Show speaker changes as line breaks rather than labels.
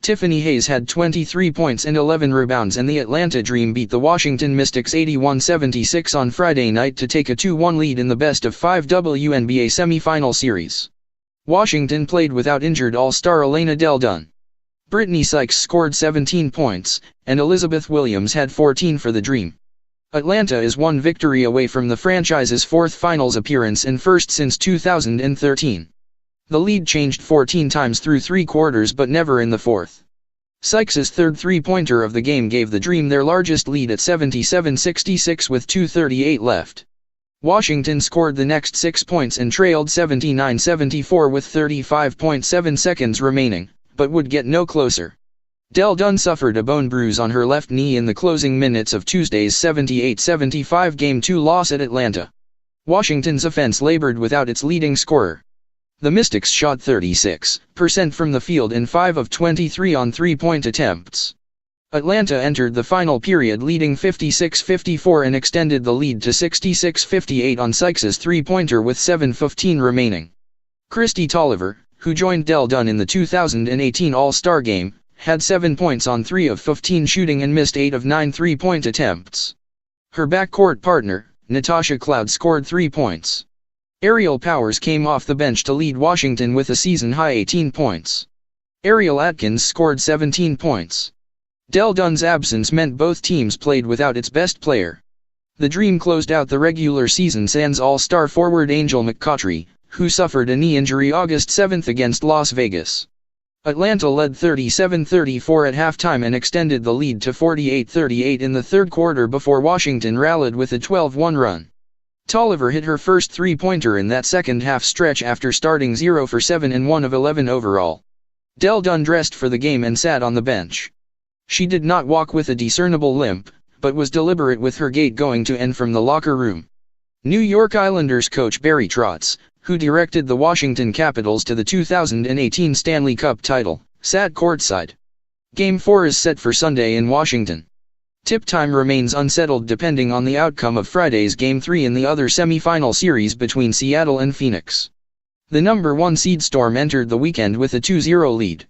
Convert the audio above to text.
Tiffany Hayes had 23 points and 11 rebounds, and the Atlanta Dream beat the Washington Mystics 81-76 on Friday night to take a 2-1 lead in the best-of-5 WNBA semifinal series. Washington played without injured All-Star Elena Delle Donne. Brittany Sykes scored 17 points, and Elizabeth Williams had 14 for the Dream. Atlanta is one victory away from the franchise's fourth finals appearance and first since 2013. The lead changed 14 times through 3 quarters but never in the fourth. Sykes' third three-pointer of the game gave the Dream their largest lead at 77-66 with 2:38 left. Washington scored the next 6 points and trailed 79-74 with 35.7 seconds remaining, but would get no closer. Delle Donne suffered a bone bruise on her left knee in the closing minutes of Tuesday's 78-75 Game 2 loss at Atlanta. Washington's offense labored without its leading scorer. The Mystics shot 36% from the field in 5 of 23 on three-point attempts. Atlanta entered the final period leading 56-54 and extended the lead to 66-58 on Sykes' three-pointer with 7:15 remaining. Kristi Tolliver, who joined Delle Donne in the 2018 All-Star Game, had 7 points on 3 of 15 shooting and missed 8 of 9 three-point attempts. Her backcourt partner, Natasha Cloud, scored 3 points. Ariel Powers came off the bench to lead Washington with a season-high 18 points. Ariel Atkins scored 17 points. Delle Donne's absence meant both teams played without its best player. The Dream closed out the regular season sans All-Star forward Angel McCoughtry, who suffered a knee injury August 7 against Las Vegas. Atlanta led 37-34 at halftime and extended the lead to 48-38 in the third quarter before Washington rallied with a 12-1 run. Tolliver hit her first three-pointer in that second-half stretch after starting 0 for 7 and 1 of 11 overall. Delle Donne dressed for the game and sat on the bench. She did not walk with a discernible limp, but was deliberate with her gait going to and from the locker room. New York Islanders coach Barry Trotz, who directed the Washington Capitals to the 2018 Stanley Cup title, sat courtside. Game 4 is set for Sunday in Washington. Tip time remains unsettled depending on the outcome of Friday's Game 3 in the other semifinal series between Seattle and Phoenix. The number 1 seed Storm entered the weekend with a 2-0 lead.